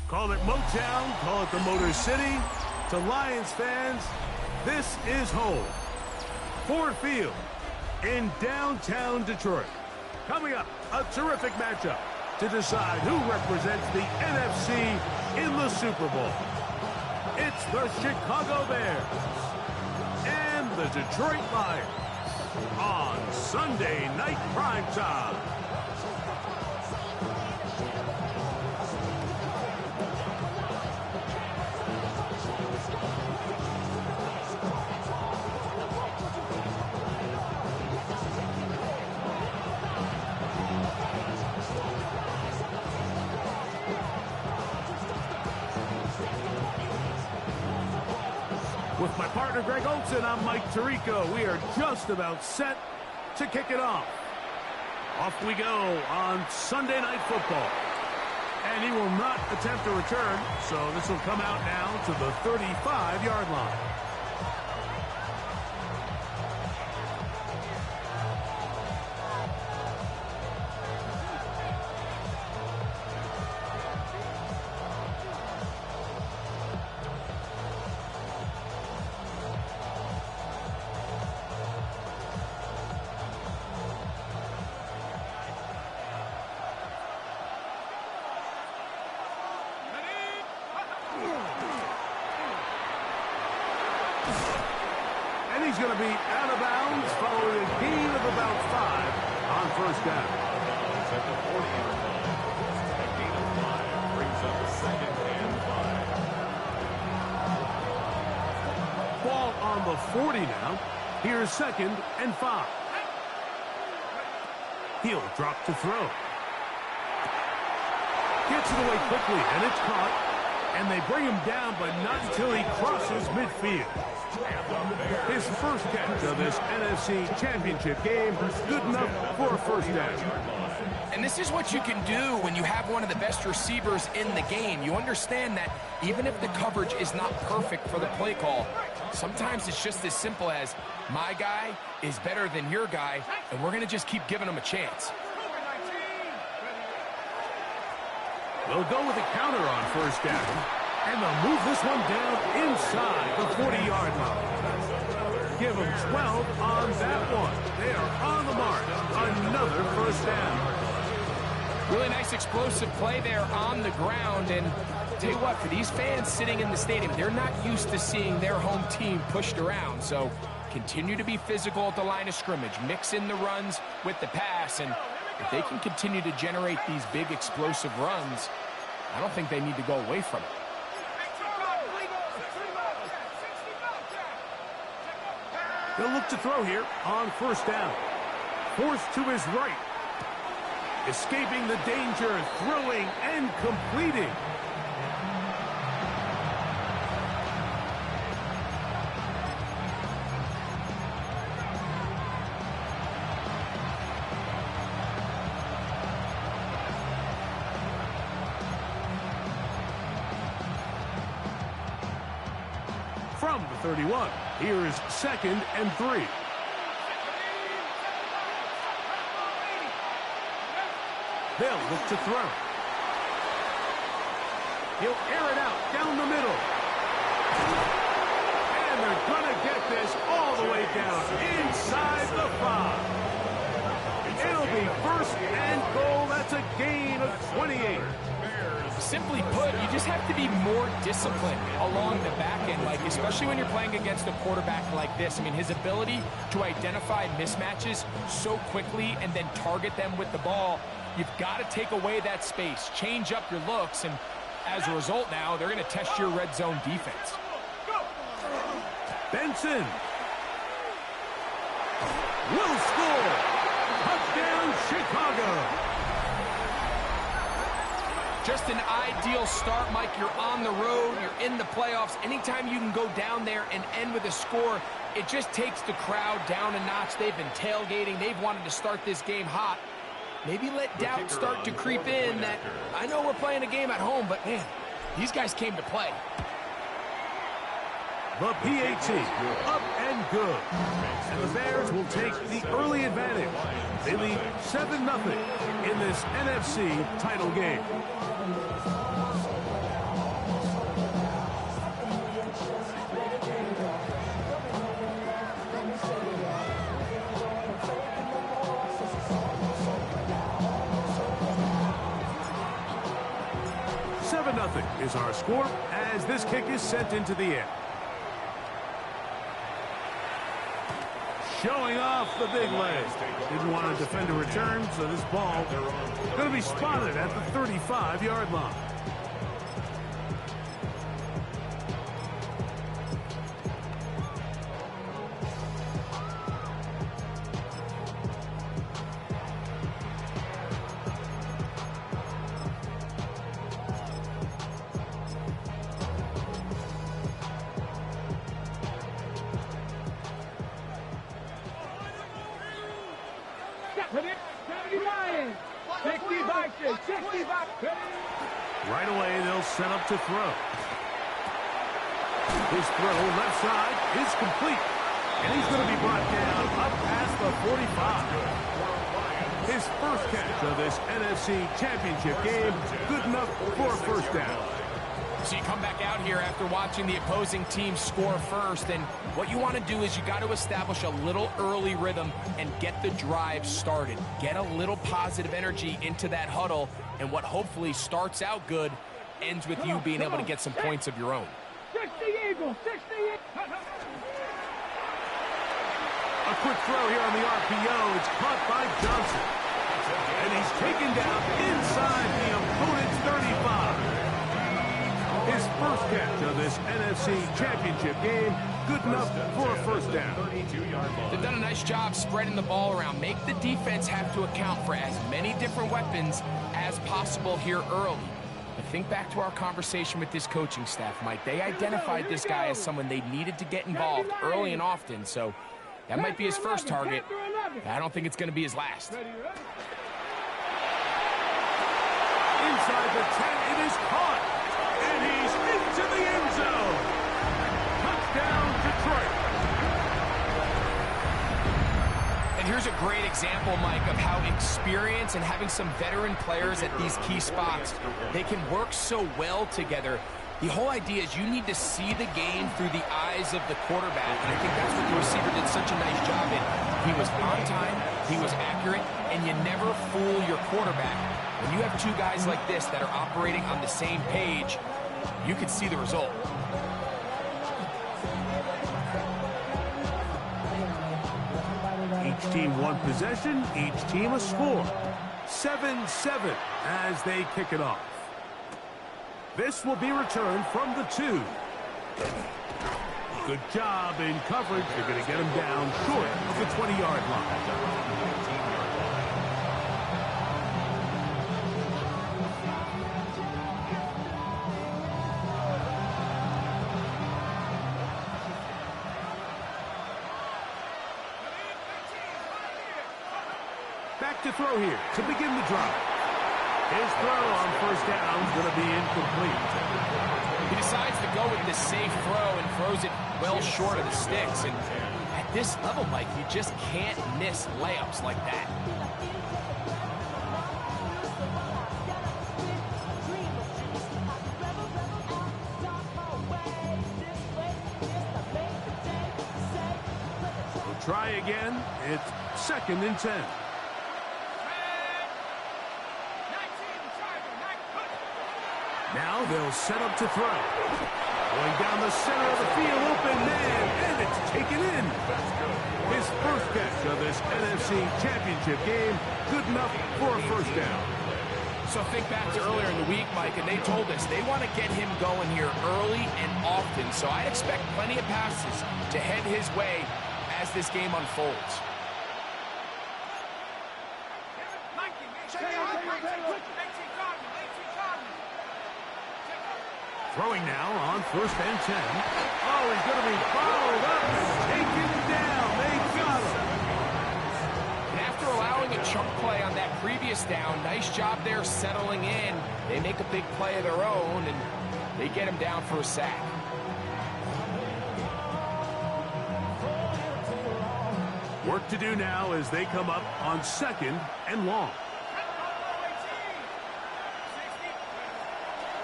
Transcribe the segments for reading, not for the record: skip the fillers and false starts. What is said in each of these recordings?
Call it Motown, call it the Motor City. To Lions fans, this is home. Ford Field in downtown Detroit. Coming up, a terrific matchup to decide who represents the NFC in the Super Bowl. It's the Chicago Bears and the Detroit Lions on Sunday Night Primetime. With my partner, Greg Olson, I'm Mike Tirico. We are just about set to kick it off. Off we go on Sunday Night Football. And he will not attempt a return, so this will come out now to the 35-yard line. And he's going to be out of bounds following a gain of about 5 on first down. At the 40-yard line, a gain of 5 brings up a 2nd and 5. Ball on the 40 now. Here's 2nd and 5. He'll drop to throw. Gets it away quickly, and it's caught. And they bring him down, but not until he crosses midfield. His first catch of this NFC Championship game, good enough for a first down. And this is what you can do when you have one of the best receivers in the game. You understand that even if the coverage is not perfect for the play call, sometimes it's just as simple as, my guy is better than your guy, and we're going to just keep giving him a chance. They'll go with a counter on first down, and they'll move this one down inside the 40-yard line. Give them 12 on that one. They are on the mark. Another first down. Really nice explosive play there on the ground, and tell you what, for these fans sitting in the stadium, they're not used to seeing their home team pushed around, so continue to be physical at the line of scrimmage, mix in the runs with the pass, and if they can continue to generate these big explosive runs, I don't think they need to go away from it. He'll look to throw here on first down. Forced to his right. Escaping the danger, throwing and completing. From the 31, here is 2nd and 3. They'll look to throw. He'll air it out down the middle. And they're going to get this all the way down inside the 5. It'll be 1st and goal. That's a gain of 28. Simply put, you just have to be more disciplined along the back end, like especially when you're playing against a quarterback like this. I mean, his ability to identify mismatches so quickly and then target them with the ball, you've got to take away that space, change up your looks, and as a result now, they're going to test your red zone defense. Benson will score. Touchdown, Chicago. Just an ideal start, Mike. You're on the road, you're in the playoffs. Anytime you can go down there and end with a score, it just takes the crowd down a notch. They've been tailgating. They've wanted to start this game hot. Maybe let doubt start to creep in that, I know we're playing a game at home, but man, these guys came to play. The PAT, up and good. And the Bears will take the early advantage. They lead 7-0 in this NFC title game. 4-0 is our score as this kick is sent into the air. Showing off the big leg. Didn't want to defend a return, so this ball going to be spotted at the 35-yard line. Right away, they'll set up to throw. His throw left side is complete. And he's going to be brought down up past the 45. His first catch of this NFC Championship game, good enough for a first down. So you come back out here after watching the opposing team score first, and what you want to do is you got to establish a little early rhythm and get the drive started. Get a little positive energy into that huddle, and what hopefully starts out good ends with you being able to get some points of your own. 60 Eagles, 60 Eagles. A quick throw here on the RPO. It's caught by Johnson. And he's taken down inside the opponent's 35. His first catch of this NFC Championship game, good enough for a first down. They've done a nice job spreading the ball around. Make the defense have to account for as many different weapons as possible here early. But think back to our conversation with this coaching staff, Mike. They identified this guy as someone they needed to get involved early and often, so that might be his first target. I don't think it's going to be his last. Inside the 10, it is caught. And he's into the end zone. Touchdown, Detroit. And here's a great example, Mike, of how experience and having some veteran players at these key spots, they can work so well together. The whole idea is you need to see the game through the eyes of the quarterback, and I think that's what the receiver did such a nice job in. He was on time, he was accurate, and you never fool your quarterback. When you have two guys like this that are operating on the same page, you can see the result. Each team one possession, each team a score. 7-7 as they kick it off. This will be returned from the 2. Good job in coverage. They're going to get him down short of the 20-yard line. Back to throw here to begin the drive. His throw on first down is going to be incomplete. He decides to go with the safe throw and throws it well short of the sticks. And at this level, Mike, you just can't miss layups like that. We'll try again. It's 2nd and 10. Now they'll set up to throw. Going down the center of the field, open man, and it's taken in. His first catch of this NFC Championship game, good enough for a first down. So think back to earlier in the week, Mike, and they told us they want to get him going here early and often. So I expect plenty of passes to head his way as this game unfolds. Throwing now on 1st and 10. Oh, he's going to be followed up and taken down. They got him. And after allowing a chunk play on that previous down, nice job there settling in. They make a big play of their own, and they get him down for a sack. Work to do now as they come up on 2nd and long.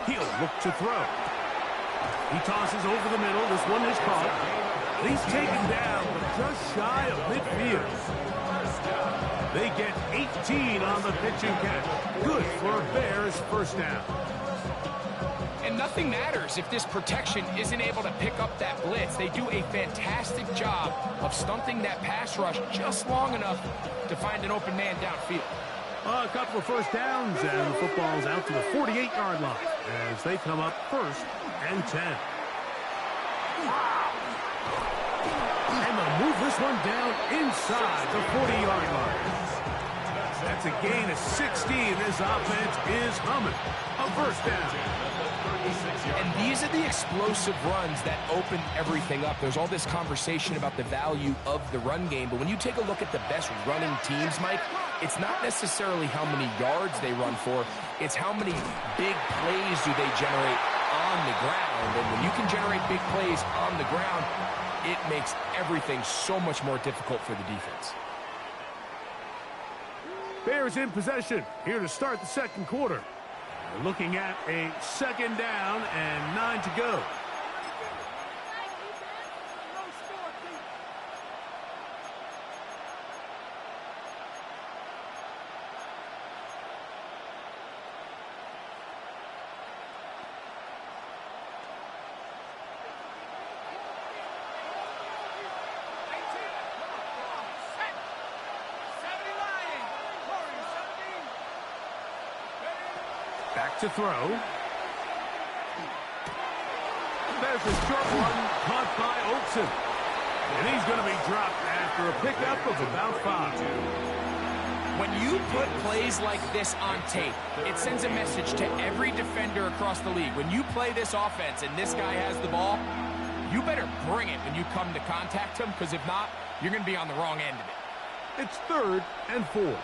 He'll look to throw. He tosses over the middle. This one is caught. He's taken down, but just shy of midfield. They get 18 on the pitch and catch. Good for Bears first down. And nothing matters if this protection isn't able to pick up that blitz. They do a fantastic job of stunting that pass rush just long enough to find an open man downfield. A couple of first downs, and the football's out to the 48-yard line as they come up 1st and 10. And they'll move this one down inside the 40-yard line. That's a gain of 16. This offense is humming. A first down. And these are the explosive runs that open everything up. There's all this conversation about the value of the run game, but when you take a look at the best running teams, Mike, it's not necessarily how many yards they run for, it's how many big plays do they generate on the ground. And when you can generate big plays on the ground, it makes everything so much more difficult for the defense. Bears in possession here to start the second quarter. We're looking at a 2nd down and 9 to go. Back to throw. There's a short one caught by Olsen. And he's going to be dropped after a pickup of about 5. When you put plays like this on tape, it sends a message to every defender across the league. When you play this offense and this guy has the ball, you better bring it when you come to contact him, because if not, you're going to be on the wrong end of it. It's 3rd and 4.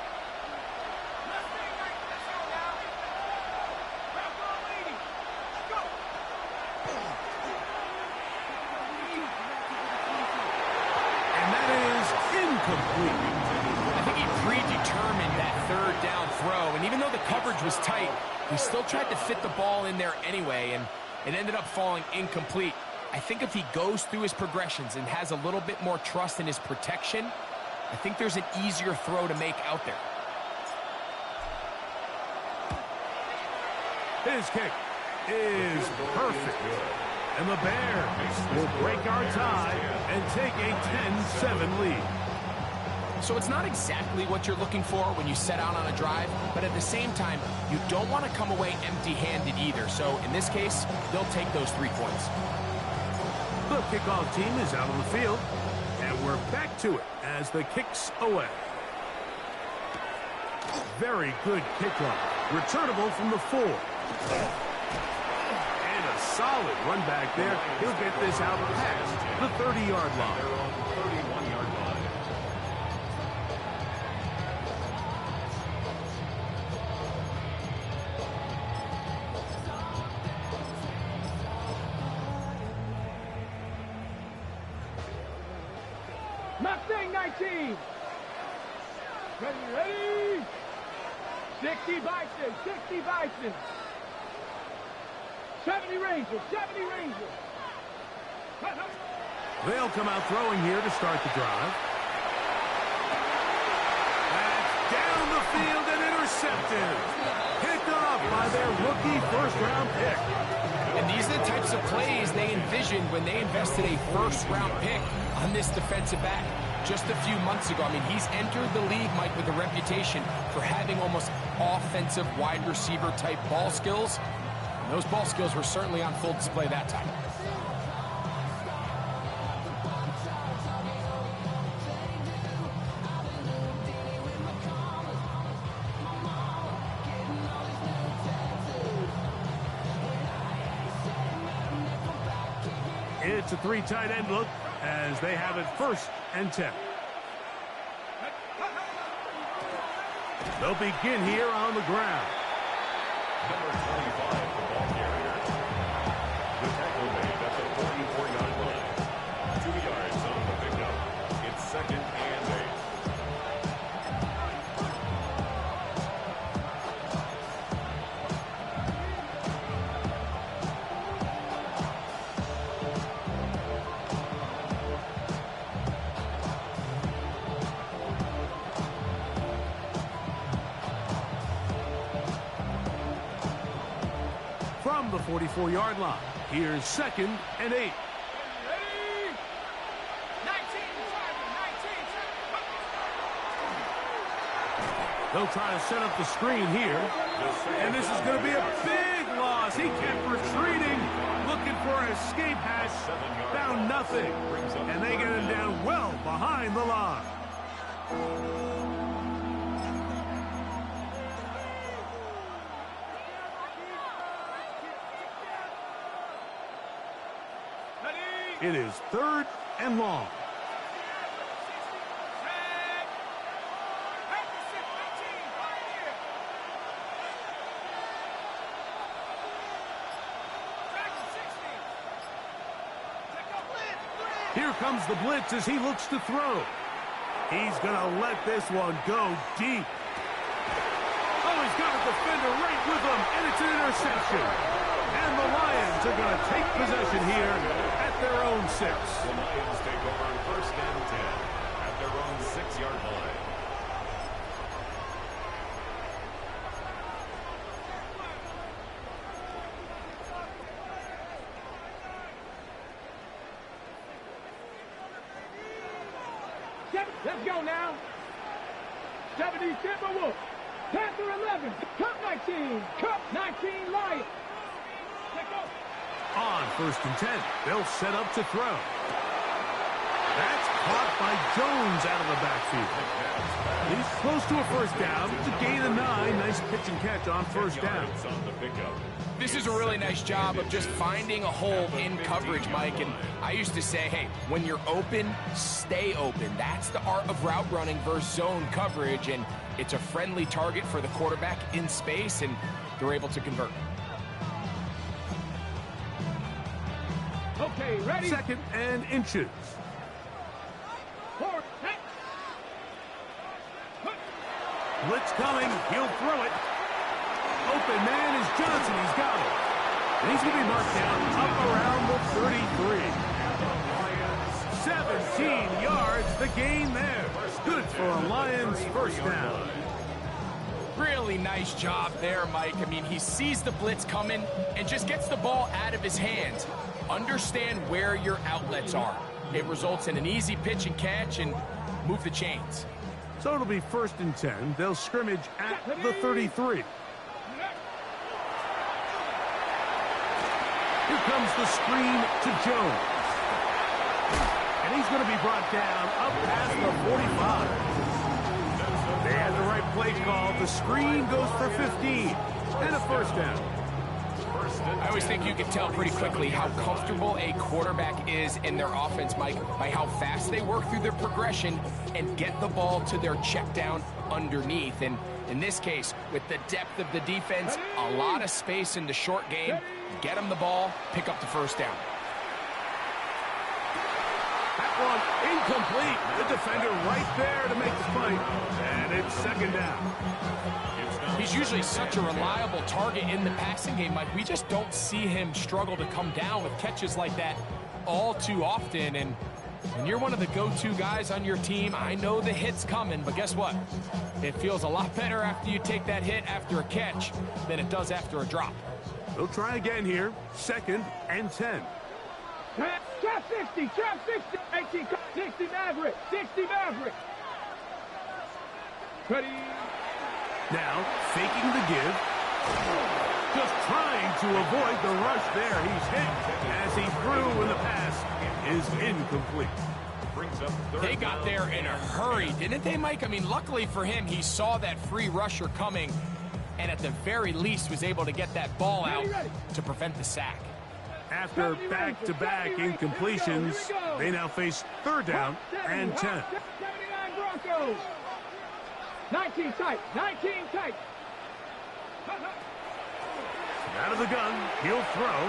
I think he predetermined that 3rd down throw, and even though the coverage was tight, he still tried to fit the ball in there anyway, and it ended up falling incomplete. I think if he goes through his progressions and has a little bit more trust in his protection, I think there's an easier throw to make out there. His kick is perfect. And the Bears will break our tie and take a 10-7 lead. So it's not exactly what you're looking for when you set out on a drive, but at the same time, you don't want to come away empty-handed either. So in this case, they'll take those 3 points. The kickoff team is out on the field, and we're back to it as the kick's away. Very good kickoff. Returnable from the 4. And a solid run back there. He'll get this out past the 30-yard line. They're on the 31-yard line. Mustang 19. Ready? 60 Bison, 60 Bison. 70 Rangers, 70 Rangers. They'll come out throwing here to start the drive. That's down the field and intercepted. Picked off by their rookie first-round pick. And these are the types of plays they envisioned when they invested a first-round pick on this defensive back just a few months ago. I mean, he's entered the league, Mike, with a reputation for having almost offensive wide receiver type ball skills. And those ball skills were certainly on full display that time. It's a 3 tight end look as they have it 1st and 10. They'll begin here on the ground. Number 25, the ball carrier. The tackle made at the 44-yard line. 2 yards on the pickup. It's 2nd and 8. From the 44-yard line. Here's 2nd and 8. They'll try to set up the screen here. And this is going to be a big loss. He kept retreating, looking for an escape hatch. Found nothing. And they get him down well behind the line. It is 3rd and long. Here comes the blitz as he looks to throw. He's going to let this one go deep. Oh, he's got a defender right with him, and it's an interception. And the Lions are going to take possession here at their own 6. The Lions take over 1st and 10 at their own 6-yard line. Let's go now. 70 Timberwolves. Panther 11. Cup 19. Cup 19 Lions. Let's go. On 1st and 10, they'll set up to throw. That's caught by Jones out of the backfield. He's close to a 1st down. It's a gain of 9. Nice pitch and catch on 1st down. This is a really nice job of just finding a hole in coverage, Mike. And I used to say, hey, when you're open, stay open. That's the art of route running versus zone coverage. And it's a friendly target for the quarterback in space, and they're able to convert. Okay, ready? 2nd and inches. Forward. Blitz coming. He'll throw it. Open man is Johnson. He's got it. And he's going to be marked down up around the 33. 17 yards, the gain there. Good for a Lions 1st down. Really nice job there, Mike. I mean, he sees the blitz coming and just gets the ball out of his hands. Understand where your outlets are. It results in an easy pitch and catch and move the chains. So it'll be 1st and 10. They'll scrimmage at the 33. Here comes the screen to Jones. And he's going to be brought down up past the 45. They had the right play call. The screen goes for 15. And a 1st down. I always think you can tell pretty quickly how comfortable a quarterback is in their offense, Mike, by how fast they work through their progression and get the ball to their check down underneath. And in this case, with the depth of the defense, a lot of space in the short game, get them the ball, pick up the 1st down. That one incomplete. The defender right there to make the fight. And it's 2nd down. He's usually such a reliable target in the passing game, Mike. We just don't see him struggle to come down with catches like that all too often. And when you're one of the go-to guys on your team, I know the hit's coming, but guess what? It feels a lot better after you take that hit after a catch than it does after a drop. They'll try again here. 2nd and 10. Trap 60, trap 60. 18, 60 Maverick, 60 Maverick. Ready? Now, faking the give. Just trying to avoid the rush there. He's hit as he threw, and the pass is incomplete. They got there in a hurry, didn't they, Mike? I mean, luckily for him, he saw that free rusher coming, and at the very least was able to get that ball out to prevent the sack. After back-to-back incompletions, they now face 3rd down and 10. 79 Broncos. 19 tight, 19 tight. Out of the gun, he'll throw.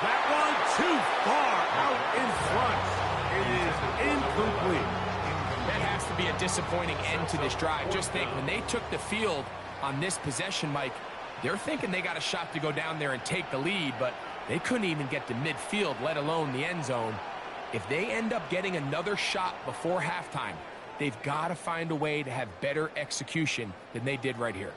That one too far out in front. It is incomplete. That has to be a disappointing end to this drive. Just think, when they took the field on this possession, Mike, they're thinking they got a shot to go down there and take the lead, but they couldn't even get to midfield, let alone the end zone. If they end up getting another shot before halftime, they've got to find a way to have better execution than they did right here.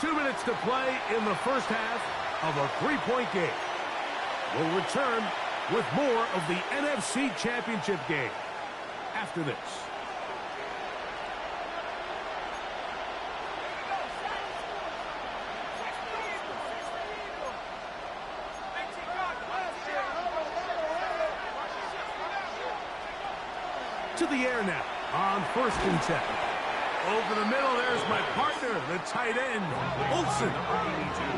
2 minutes to play in the first half of a three-point game. We'll return with more of the NFC Championship game after this. To the air now on 1st and 10. Over the middle, there's my partner, the tight end, Olsen.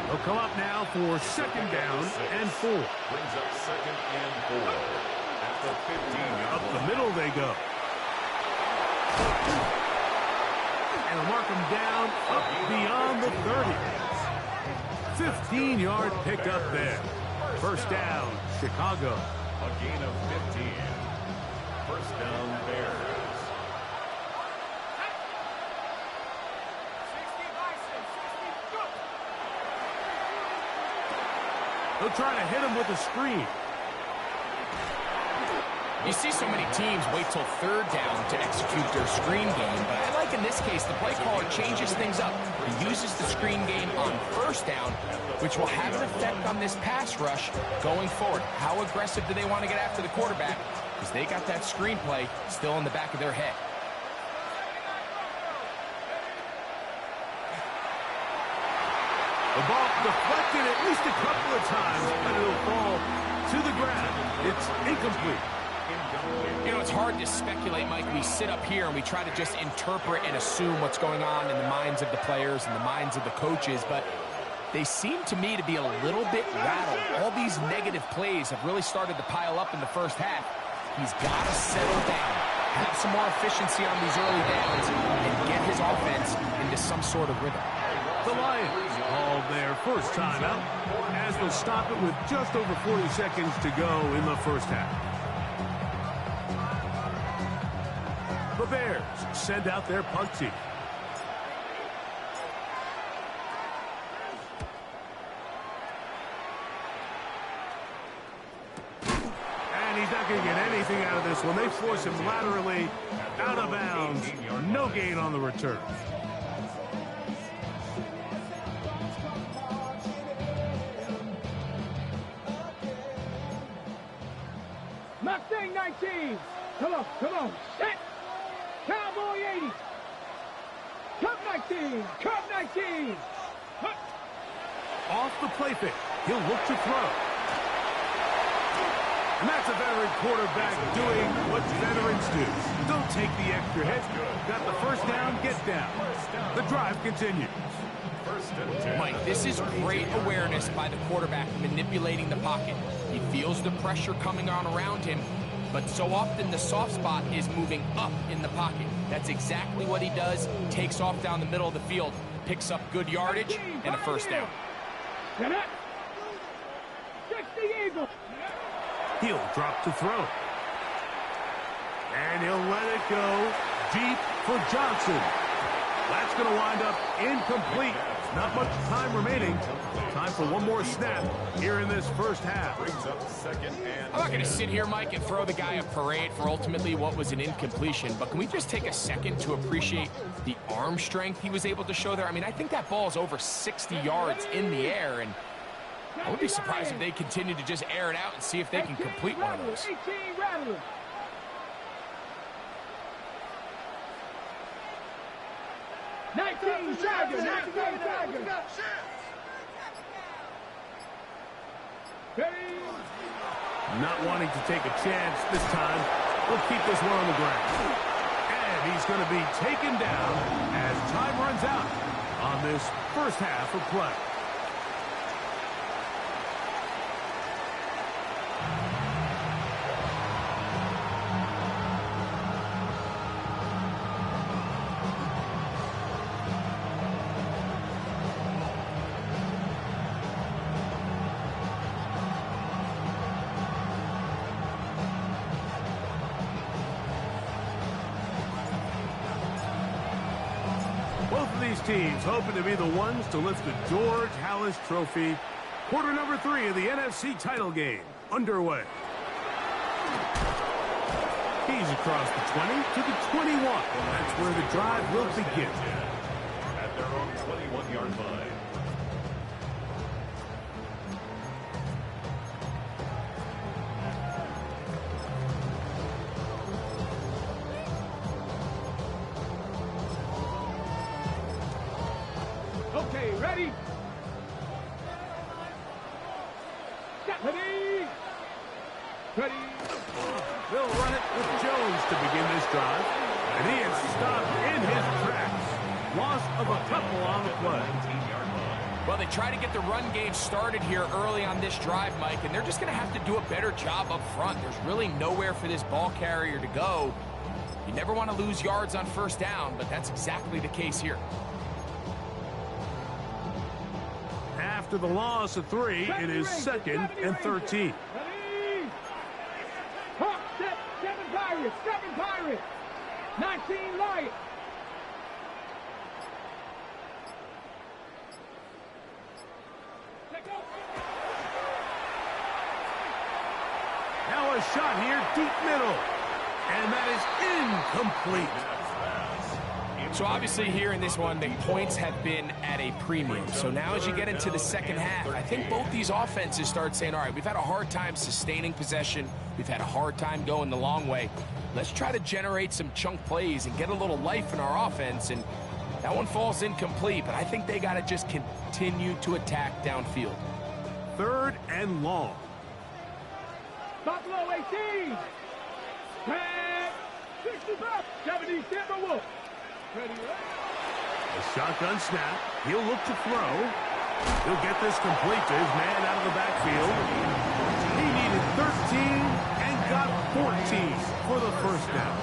He'll come up now for 2nd down and 4. Brings up 2nd and 4. At the 15. Up the middle they go. And they'll mark them down up beyond the 30. 15-yard pickup there. 1st down, Chicago. A gain of 15. 1st down, Bears. They'll try to hit him with a screen. You see so many teams wait till 3rd down to execute their screen game, but I like in this case the play caller changes things up. He uses the screen game on 1st down, which will have an effect on this pass rush going forward. How aggressive do they want to get after the quarterback? Because they got that screen play still in the back of their head. The ball deflected at least a couple of times, but it'll fall to the ground. It's incomplete. You know, it's hard to speculate, Mike. We sit up here and we try to just interpret and assume what's going on in the minds of the players and the minds of the coaches, but they seem to me to be a little bit rattled. All these negative plays have really started to pile up in the first half. He's got to settle down, have some more efficiency on these early downs, and get his offense into some sort of rhythm. The Lions called their first timeout as they'll stop it with just over 40 seconds to go in the first half. The Bears send out their punt team. And he's not going to get anything out of this one. They force him laterally out of bounds. No gain on the return. Mustang 19. Come on. Set. Cowboy 80. Cup 19. Cup 19. Off the play fake. He'll look to throw. And that's a veteran quarterback doing what veterans do. Don't take the extra hit. Got the 1st down, get down. The drive continues. Mike, this is great awareness by the quarterback manipulating the pocket. He feels the pressure coming on around him, but so often the soft spot is moving up in the pocket. That's exactly what he does. Takes off down the middle of the field, picks up good yardage, and a 1st down. 60 Eagles. He'll drop to throw. And he'll let it go deep for Johnson. That's going to wind up incomplete. Not much time remaining. Time for one more snap here in this first half. I'm not going to sit here, Mike, and throw the guy a parade for ultimately what was an incompletion, but can we just take a second to appreciate the arm strength he was able to show there? I mean, I think that ball is over 60 yards in the air, and I would be surprised if they continue to just air it out and see if they can complete one of those. 18 Rattlers. 19 Tigers. 19 Tigers. Not wanting to take a chance this time. We'll keep this one on the ground. And he's going to be taken down as time runs out on this first half of play. Both of these teams hoping to be the ones to lift the George Halas Trophy. Quarter number 3 of the NFC title game underway. He's across the 20 to the 21. That's where the drive will begin. their own 21-yard line. Okay, ready? Ready? Ready? They'll run it with Jones to begin this drive. And he is stopped in his tracks. Loss of a couple on the play. 19-yard line. Well, they try to get the run game started here early on this drive, Mike, and they're just going to have to do a better job up front. There's really nowhere for this ball carrier to go. You never want to lose yards on first down, but that's exactly the case here. After the loss of 3, it is 2nd and 13. Ready? Hawk, set, 7 Pirates, 7 Pirates, 19 Lions. Now a shot here, deep middle. And that is incomplete. So obviously here in this one, the points have been at a premium. So now as you get into the second half, I think both these offenses start saying, all right, we've had a hard time sustaining possession. We've had a hard time going the long way. Let's try to generate some chunk plays and get a little life in our offense. And that one falls incomplete, but I think they got to just continue to attack downfield. 3rd and long. Buffalo 18. 10, 65, 70 Timberwolves. Ready, A shotgun snap. He'll look to throw. He'll get this complete to his man out of the backfield. He needed 13 and got 14 for the first down.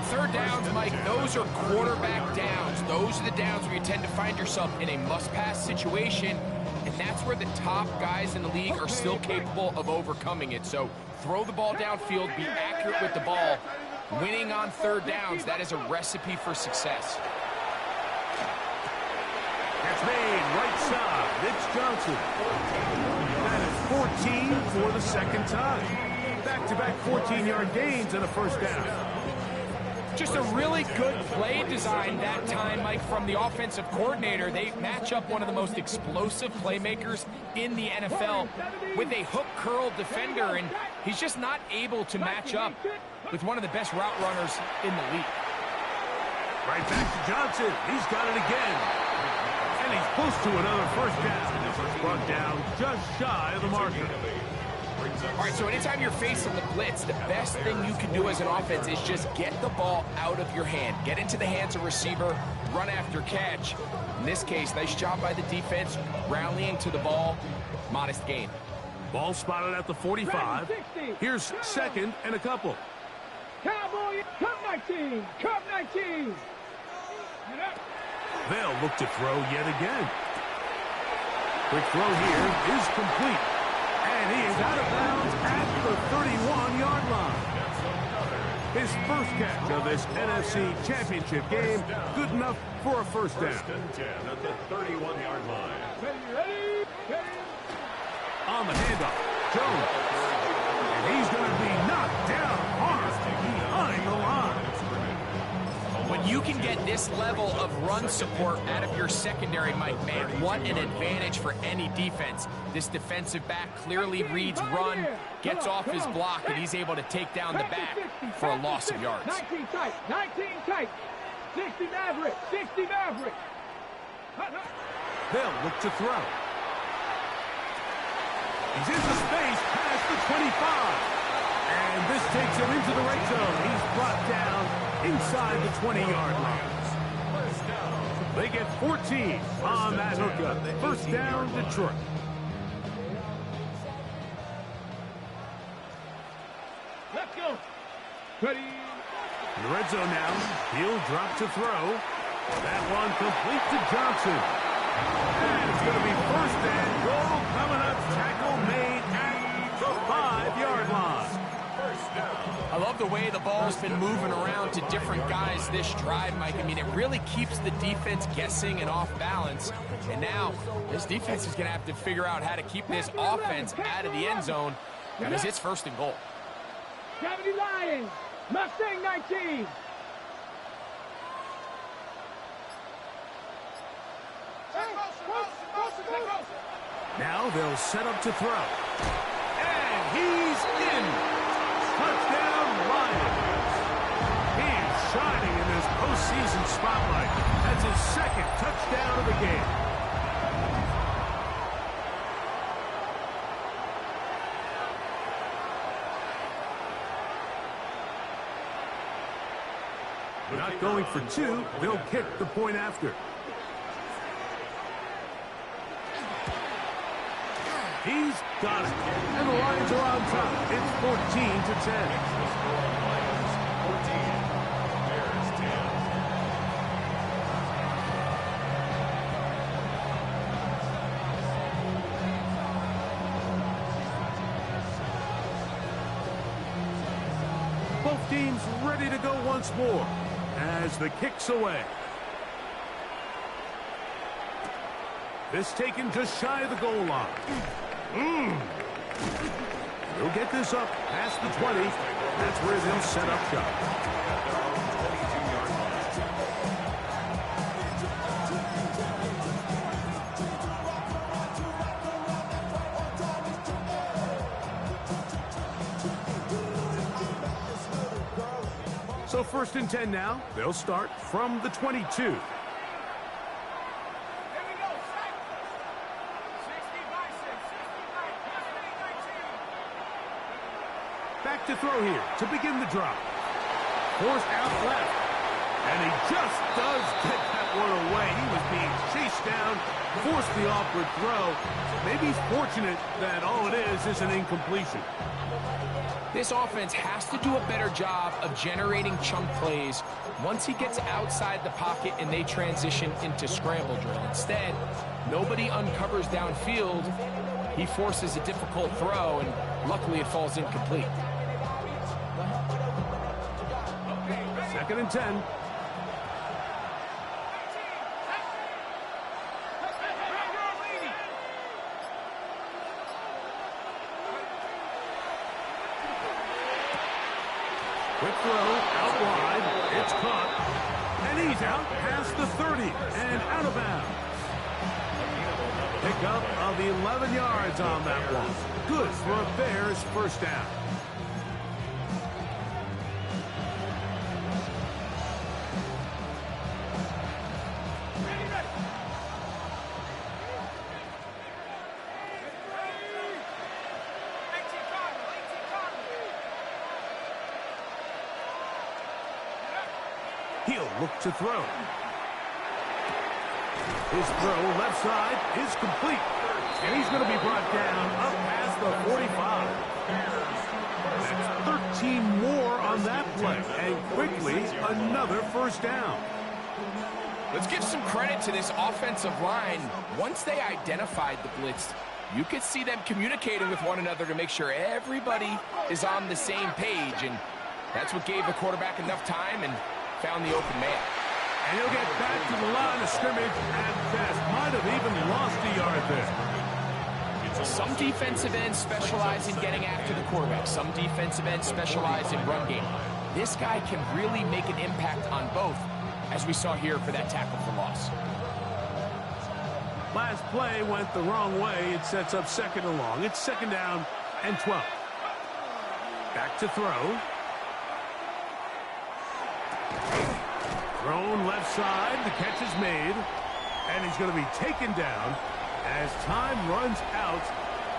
Third downs, Mike, those are quarterback downs. Those are the downs where you tend to find yourself in a must-pass situation, and that's where the top guys in the league are still capable of overcoming it. So throw the ball downfield, be accurate with the ball. Winning on third downs, that is a recipe for success. That's made right side. It's Johnson. That is 14 for the second time. Back-to-back 14-yard gains and a first down. Just a really good play design that time, Mike, from the offensive coordinator. They match up one of the most explosive playmakers in the NFL with a hook curl defender, and he's just not able to match up with one of the best route runners in the league. Right back to Johnson. He's got it again. And he's close to another first down. Brought down just shy of the marker. All right, so anytime you're facing the blitz, the best thing you can do as an offense is just get the ball out of your hand. Get into the hands of receiver, run after catch. In this case, nice job by the defense, rallying to the ball. Modest gain. Ball spotted at the 45. Here's 2nd and a couple. Cowboy, Cup 19, Cup 19. They'll look to throw yet again. Quick throw here is complete. And he is out of bounds at the 31-yard line. His first catch of this NFC Championship game, good enough for a first down. 10 at the 31-yard line. Ready? On the handoff, Jones. And he's going to be knocked down hard behind the line. When you can get this level of run support out of your secondary, Mike, man, what an advantage for any defense. This defensive back clearly reads run, gets off his block, and he's able to take down the back for a loss of yards. 19 tight, 19 tight. 60 Maverick, 60 Maverick. They'll look to throw. He's into space past the 25. And this takes him into the red zone. He's brought down inside the 20-yard line. They get 14 on that hookup. First down, Detroit. Let's go. Ready? In the red zone now. He'll drop to throw. That one complete to Johnson. And it's going to be first and goal coming up. Tackle made at the 5-yard line. I love the way the ball's been moving around to different guys this drive, Mike. I mean, it really keeps the defense guessing and off balance. And now this defense is going to have to figure out how to keep this offense out of the end zone because it's first and goal. 70 Lions, Mustang 19. Now they'll set up to throw. And he's in. Touchdown, Lions. He is shining in this postseason spotlight. That's his second touchdown of the game. Not going for two, they'll kick the point after. He's got it. And the Lions are on top. It's 14-10. Both teams ready to go once more as the kick's away. This taken just shy of the goal line. They'll get this up past the 20. That's where they'll set up shop. So 1st and 10 now. They'll start from the 22. Back to throw here to begin the drive. Forced out left. And he just does get that one away. He was being chased down, forced the awkward throw. Maybe he's fortunate that all it is an incompletion. This offense has to do a better job of generating chunk plays once he gets outside the pocket and they transition into scramble drill. Instead, nobody uncovers downfield. He forces a difficult throw, and luckily it falls incomplete. 2nd and 10. Quick throw, out wide, it's caught, and he's out past the 30 and out of bounds. Pickup of 11 yards on that one. Good for a Bears first down. He'll look to throw. His throw left side is complete. And he's going to be brought down up past the 45. That's 13 more on that play. And quickly, another first down. Let's give some credit to this offensive line. Once they identified the blitz, you could see them communicating with one another to make sure everybody is on the same page. And that's what gave the quarterback enough time and found the open man. And he'll get back to the line of scrimmage at best. Might have even lost a yard there. Some defensive ends specialize in getting after the quarterback. Some defensive ends specialize in run game. This guy can really make an impact on both, as we saw here for that tackle for loss. Last play went the wrong way. It sets up 2nd and long. It's 2nd down and 12. Back to throw. Thrown left side, the catch is made, and he's going to be taken down as time runs out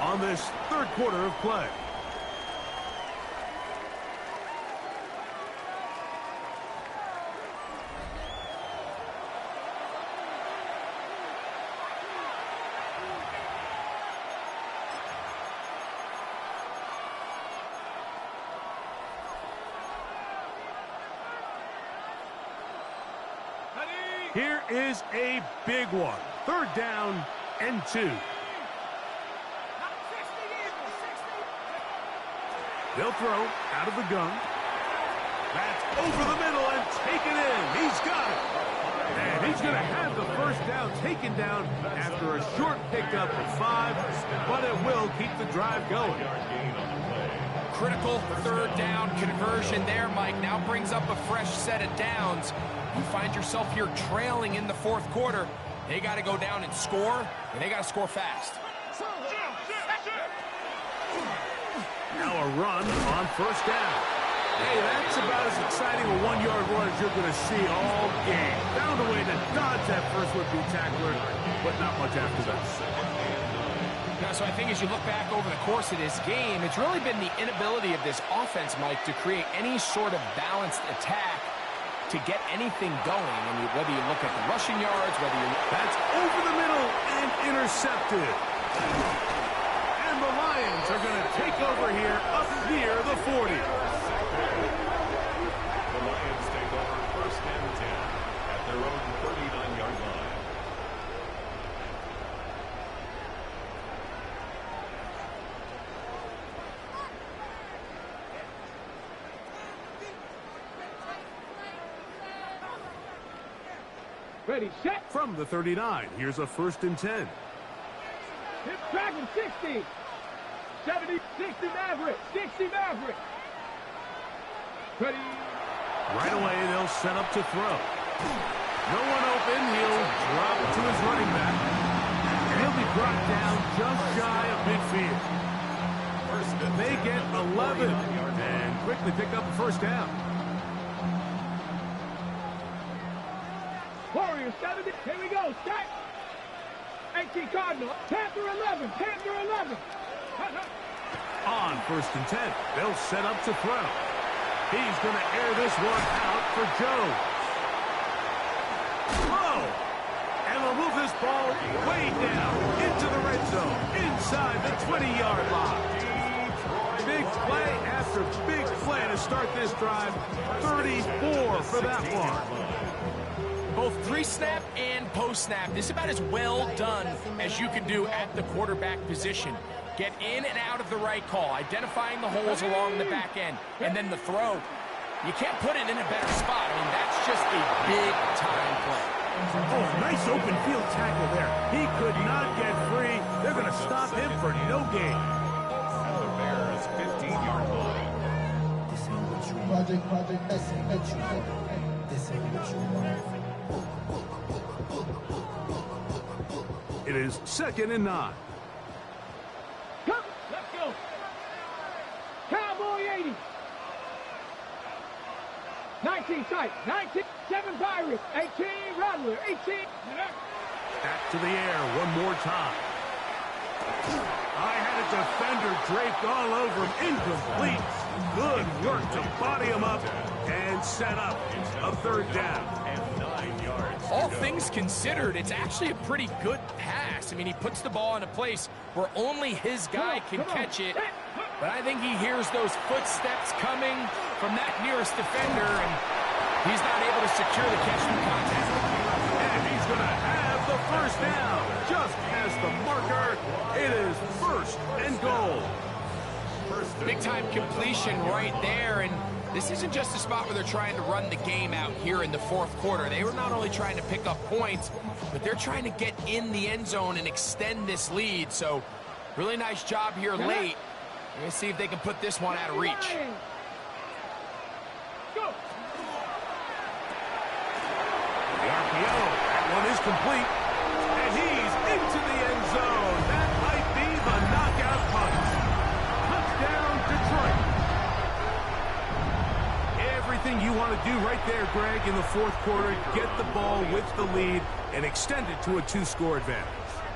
on this 3rd quarter of play. Here is a big one. 3rd down and 2. They'll throw out of the gun. That's over the middle and taken in. He's got it. And he's going to have the first down taken down after a short pickup of 5, but it will keep the drive going. Critical 3rd down conversion there, Mike. Now brings up a fresh set of downs. You find yourself here trailing in the 4th quarter. They got to go down and score, and they got to score fast. Now a run on first down. Hey, that's about as exciting a one-yard run as you're going to see all game. Found a way to dodge that first would-be tackler, but not much after that. Now, so I think as you look back over the course of this game, it's really been the inability of this offense, Mike, to create any sort of balanced attack to get anything going. I mean, whether you look at the rushing yards, whether you... That's over the middle and intercepted. And the Lions are going to take over here up near the 40. The Lions take over first and 10 at their own 39-yard line. Ready, set. From the 39, here's a first and 10. Hit Dragon 60. 70, 60 Maverick. 60 Maverick. Ready. Right away, they'll set up to throw. No one open. He'll drop to his running back. And he'll be brought down just shy of midfield. They get 11 and quickly pick up a first down. Warriors 70. Here we go. Set. 18 Cardinal. Panther 11. Panther 11. On first and 10, they'll set up to throw. He's going to air this one out for Jones. Throw! And they'll move this ball way down into the red zone, inside the 20-yard line. Big play after big play to start this drive. 34 for that one. Both pre-snap and post-snap, this is about as well done as you can do at the quarterback position. Get in and out of the right call, identifying the holes along the back end, and then the throw. You can't put it in a better spot. I mean, that's just a big-time play. Oh, nice open field tackle there. He could not get free. They're going to stop him for no gain. At the Bears' 15-yard line. Project, this ain't what you want. This ain't what you want. It is 2nd and 9. Come. Let's go. Cowboy 80. 19 tight. 19. 7 Pirates. 18 Rattler. 18. Back to the air one more time. I had a defender draped all over him. Incomplete. Good work to body him up and set up a third down. And 9 yards. All things considered, it's actually a pretty good pass. I mean, he puts the ball in a place where only his guy can catch it. But I think he hears those footsteps coming from that nearest defender, and he's not able to secure the catch through contact. And he's going to have the first down. Just as the marker, it is 1st and goal. Big-time completion right there, and this isn't just a spot where they're trying to run the game out here in the 4th quarter. They were not only trying to pick up points, but they're trying to get in the end zone and extend this lead. So, really nice job here late. We're going to see if they can put this one out of reach. Go. The RPO, that one is complete. And he's into the end zone. That might be the knockout punch. Touchdown, Detroit. Everything you want to do right there, Greg, in the 4th quarter. Get the ball with the lead and extend it to a 2-score advantage.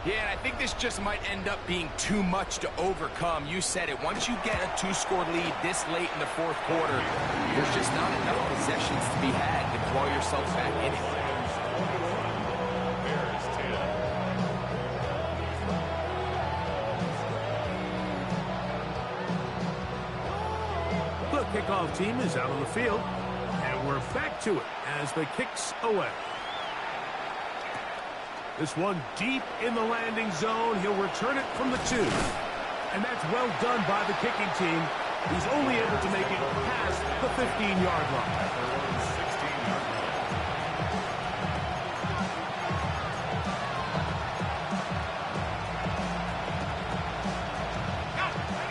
Yeah, and I think this just might end up being too much to overcome. You said it. Once you get a 2-score lead this late in the 4th quarter, there's just not enough possessions to be had to claw yourself back in it. Bears 10. The kickoff team is out on the field, and we're back to it as the kick's away. This one deep in the landing zone. He'll return it from the 2. And that's well done by the kicking team. He's only able to make it past the 15-yard line.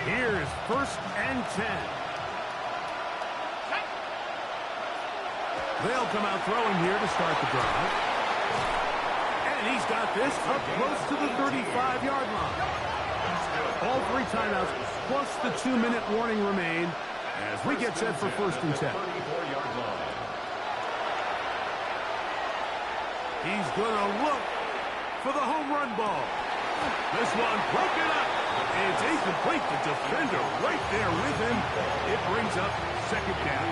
Here's 1st and 10. They'll come out throwing here to start the drive. And And he's got this up close to the 35-yard line. All 3 timeouts plus the 2-minute warning remain as we get set for 1st and 10. He's going to look for the home run ball. This one broken up. It's incomplete. The defender right there with him. It brings up 2nd down.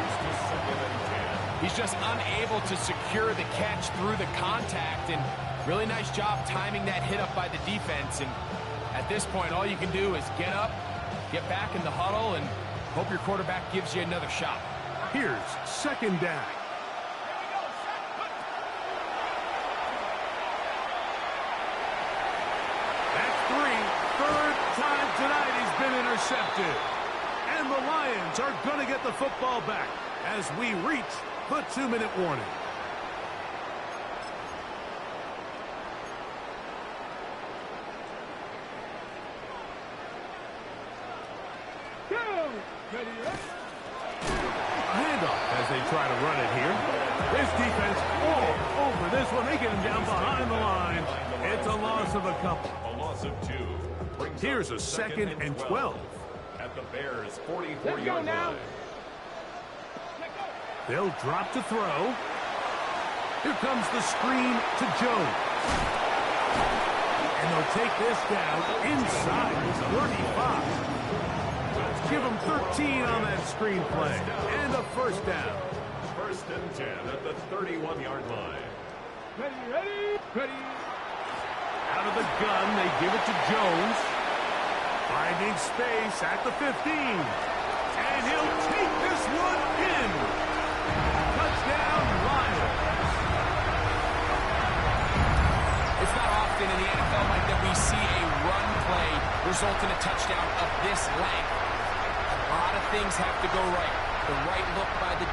He's just unable to secure the catch through the contact, and really nice job timing that hit up by the defense. And at this point, all you can do is get up, get back in the huddle, and hope your quarterback gives you another shot. Here's 2nd down. Time tonight he's been intercepted. And the Lions are going to get the football back as we reach the 2-minute warning. A handoff as they try to run it here. This defense all over this one. They get him down behind the line. It's a loss of a couple. A loss of 2. Here's a 2nd and 12. At the Bears' 44-yard line. They'll drop to throw. Here comes the screen to Jones. And they'll take this down inside the 35. Give him 13 on that screen play. And a 1st down. 1st and 10 at the 31-yard line. Ready. Out of the gun, they give it to Jones. Finding space at the 15. And he'll take this one in. Touchdown, Lions. It's not often in the NFL, Mike, that we see a run play result in a touchdown of this length. A lot of things have to go right. The right look by the